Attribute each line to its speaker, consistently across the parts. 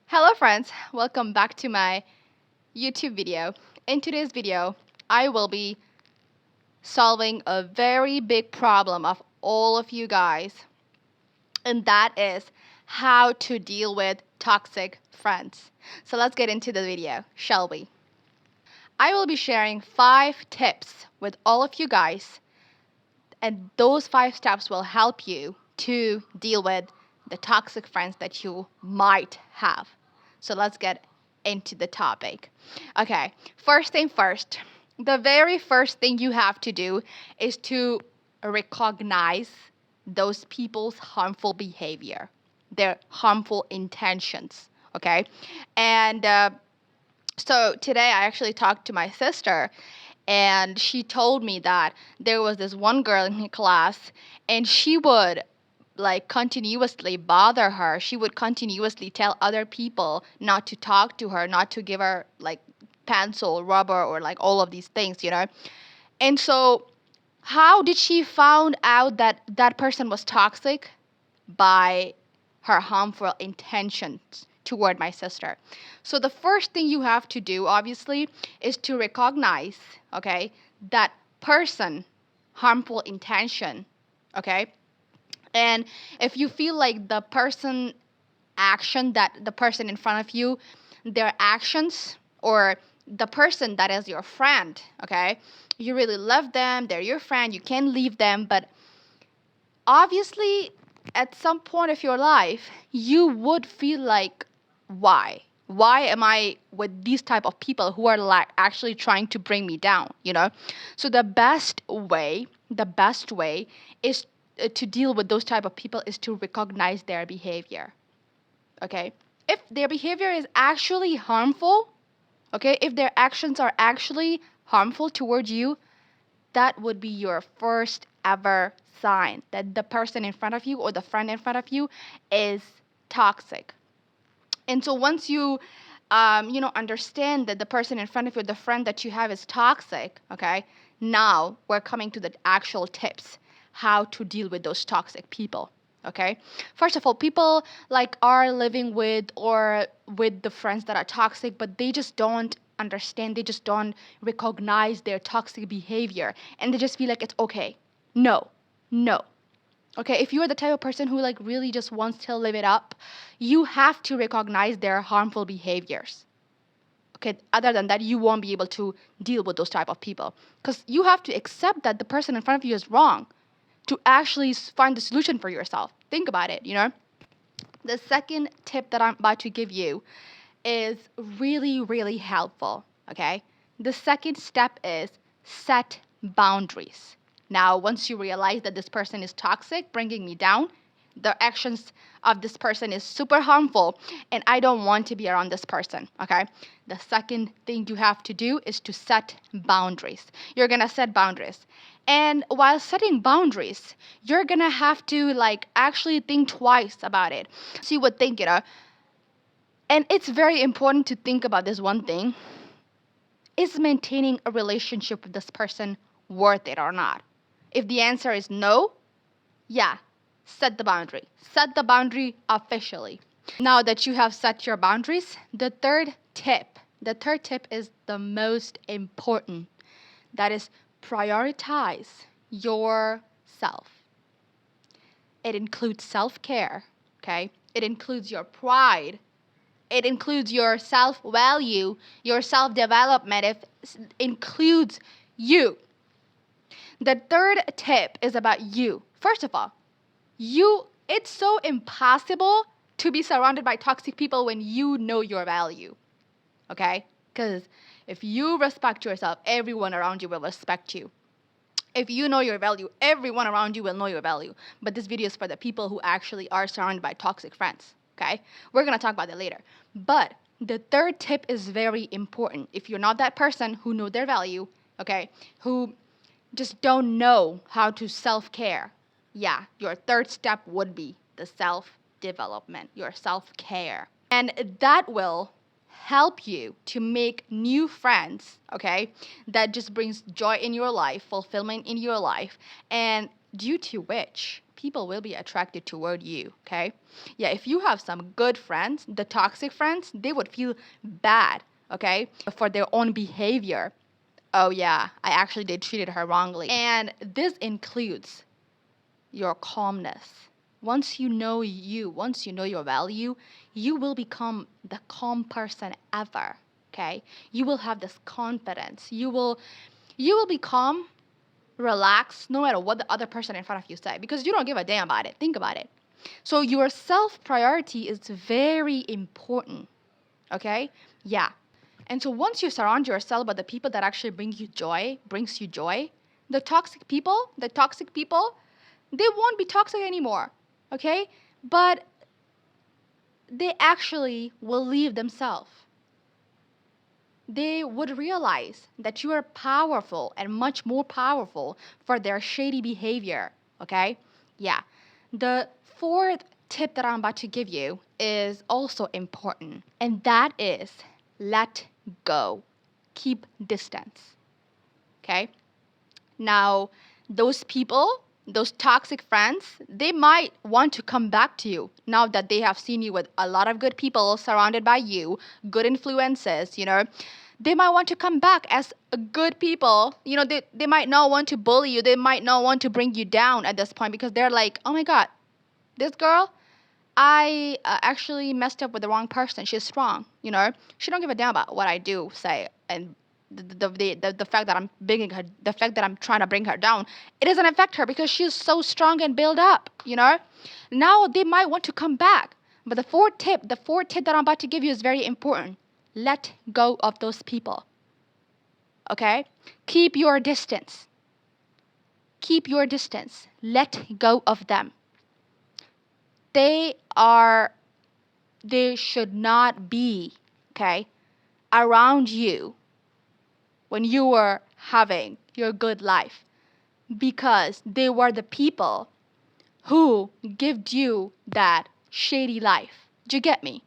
Speaker 1: Hello friends, welcome back to my YouTube video. In today's video, I will be solving a very big problem of all of you guys, and that is how to deal with toxic friends. So let's get into the video, shall we? I will be sharing 5 tips with all of you guys, and those 5 steps will help you to deal with the toxic friends that you might have. So let's get into the topic. Okay, first thing first, the very first thing you have to do is to recognize those people's harmful behavior, their harmful intentions. Okay, and so today I actually talked to my sister, and she told me that there was this one girl in her class, and she would like continuously bother her. She would continuously tell other people not to talk to her, not to give her like pencil, rubber, or like all of these things. And so how did she found out that that person was toxic? By her harmful intentions toward my sister. So the first thing you have to do, obviously, is to recognize, okay, that person harmful intention, okay? And if you feel like the person action that the person in front of you, their actions, or the person that is your friend, okay, you really love them, they're your friend, you can't leave them, but obviously at some point of your life you would feel like, why am I with these type of people who are like actually trying to bring me down. So the best way is to deal with those type of people is to recognize their behavior. Okay, if their behavior is actually harmful, okay, if their actions are actually harmful towards you, that would be your first ever sign that the person in front of you or the friend in front of you is toxic. And so once you understand that the person in front of you, the friend that you have is toxic, okay, now we're coming to the actual tips how to deal with those toxic people. Okay, first of all, people like are living with or with the friends that are toxic, but they just don't understand, they just don't recognize their toxic behavior, and they just feel like it's okay. No, no. Okay, if you're the type of person who like really just wants to live it up, you have to recognize their harmful behaviors. Okay, other than that, you won't be able to deal with those type of people because you have to accept that the person in front of you is wrong to actually find the solution for yourself. Think about it. The second tip that I'm about to give you is really, really helpful. Okay, the second step is set boundaries. Now, once you realize that this person is toxic, bringing me down, the actions of this person is super harmful, and I don't want to be around this person, okay? The second thing you have to do is to set boundaries. You're gonna set boundaries. And while setting boundaries, you're gonna have to like actually think twice about it. So you would think. And it's very important to think about this one thing. Is maintaining a relationship with this person worth it or not? If the answer is no, yeah, set the boundary. Set the boundary officially. Now that you have set your boundaries, the third tip is the most important. That is prioritize yourself. It includes self-care, okay? It includes your pride. It includes your self-value, your self-development. It includes you. The third tip is about you. First of all, it's so impossible to be surrounded by toxic people when you know your value. Okay? Because if you respect yourself, everyone around you will respect you. If you know your value, everyone around you will know your value. But this video is for the people who actually are surrounded by toxic friends. Okay? We're going to talk about that later. But the third tip is very important. If you're not that person who know their value, okay, who just don't know how to self-care, yeah, your third step would be the self-development, your self-care. And that will help you to make new friends, okay, that just brings joy in your life, fulfillment in your life, and due to which people will be attracted toward you, okay? Yeah, if you have some good friends, the toxic friends, they would feel bad, okay, for their own behavior. Oh, yeah, I actually did treated her wrongly. And this includes your calmness. Once you know you, once you know your value, you will become the calm person ever, okay? You will have this confidence. You will be calm, relaxed, no matter what the other person in front of you say, because you don't give a damn about it. Think about it. So your self priority is very important, okay? Yeah. And so once you surround yourself by the people that actually brings you joy, the toxic people, they won't be toxic anymore, okay? But they actually will leave themselves. They would realize that you are powerful and much more powerful for their shady behavior, okay? Yeah. The fourth tip that I'm about to give you is also important, and that is let go. Keep distance, okay? Now, those people, those toxic friends, they might want to come back to you now that they have seen you with a lot of good people surrounded by you, good influences, They might want to come back as good people. They might not want to bully you. They might not want to bring you down at this point because they're like, oh my God, this girl, I actually messed up with the wrong person. She's strong, She don't give a damn about what I do say, and the fact that I'm bringing her, the fact that I'm trying to bring her down, it doesn't affect her because she's so strong and built up, Now they might want to come back, but the fourth tip that I'm about to give you is very important. Let go of those people. Okay, keep your distance. Keep your distance. Let go of them. They should not be, okay, around you when you were having your good life, because they were the people who gave you that shady life. Do you get me?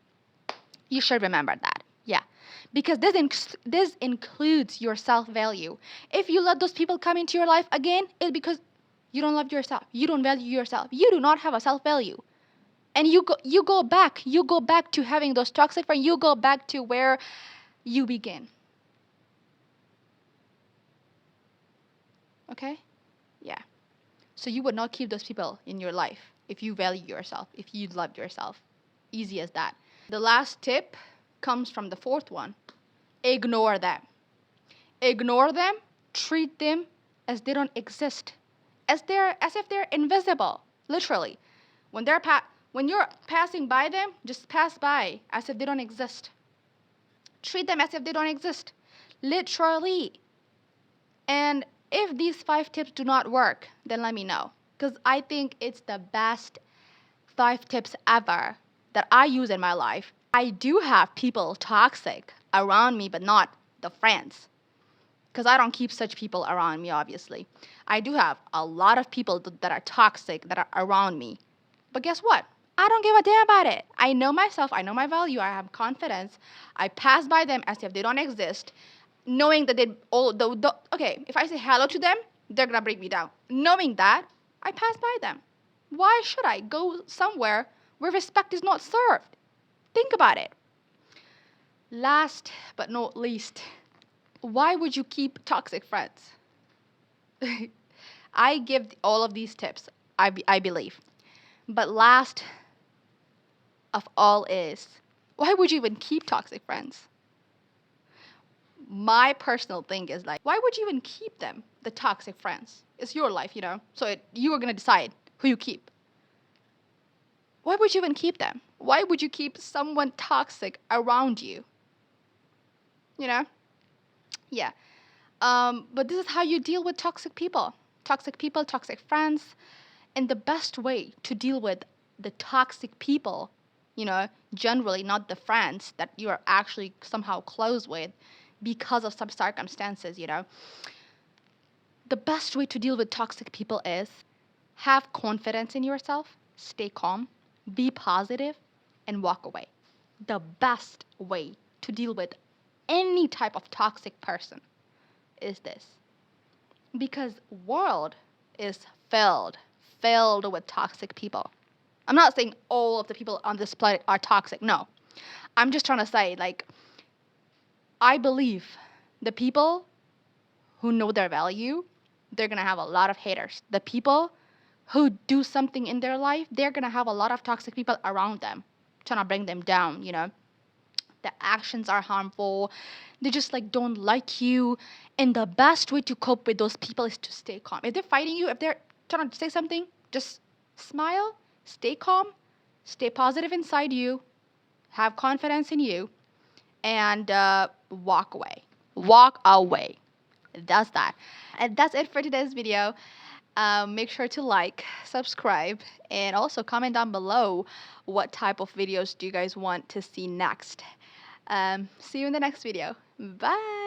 Speaker 1: You should remember that. Yeah. Because this includes your self-value. If you let those people come into your life again, it's because you don't love yourself. You don't value yourself. You do not have a self-value. And you go back to having those toxic friends. You go back to where you begin. Okay? Yeah. So you would not keep those people in your life if you value yourself, if you love yourself. Easy as that. The last tip comes from the fourth one. Ignore them. Ignore them. Treat them as they don't exist. As if they're invisible. Literally. When you're passing by them, just pass by as if they don't exist. Treat them as if they don't exist. Literally. And if these 5 tips do not work, then let me know. Because I think it's the best 5 tips ever that I use in my life. I do have people toxic around me, but not the friends. Because I don't keep such people around me, obviously. I do have a lot of people that are toxic that are around me. But guess what? I don't give a damn about it. I know myself. I know my value. I have confidence. I pass by them as if they don't exist, knowing that okay, if I say hello to them, they're gonna break me down. Knowing that, I pass by them. Why should I go somewhere where respect is not served? Think about it. Last but not least, why would you keep toxic friends? I give all of these tips, I believe. But last of all is, why would you even keep toxic friends? My personal thing is like, why would you even keep them, the toxic friends? It's your life, So you are going to decide who you keep. Why would you even keep them? Why would you keep someone toxic around you? Yeah. But this is how you deal with toxic people. Toxic people, toxic friends. And the best way to deal with the toxic people, generally not the friends that you are actually somehow close with because of some circumstances, The best way to deal with toxic people is have confidence in yourself, stay calm, be positive, and walk away. The best way to deal with any type of toxic person is this. Because world is filled with toxic people. I'm not saying all of the people on this planet are toxic. No. I'm just trying to say, like, I believe the people who know their value, they're going to have a lot of haters. The people who do something in their life, they're going to have a lot of toxic people around them trying to bring them down, you know. The actions are harmful. They just like don't like you. And the best way to cope with those people is to stay calm. If they're fighting you, if they're trying to say something, just smile, stay calm, stay positive inside you, have confidence in you, and walk away. Walk away. That's that. And that's it for today's video. Make sure to like, subscribe, and also comment down below what type of videos do you guys want to see next. See you in the next video. Bye.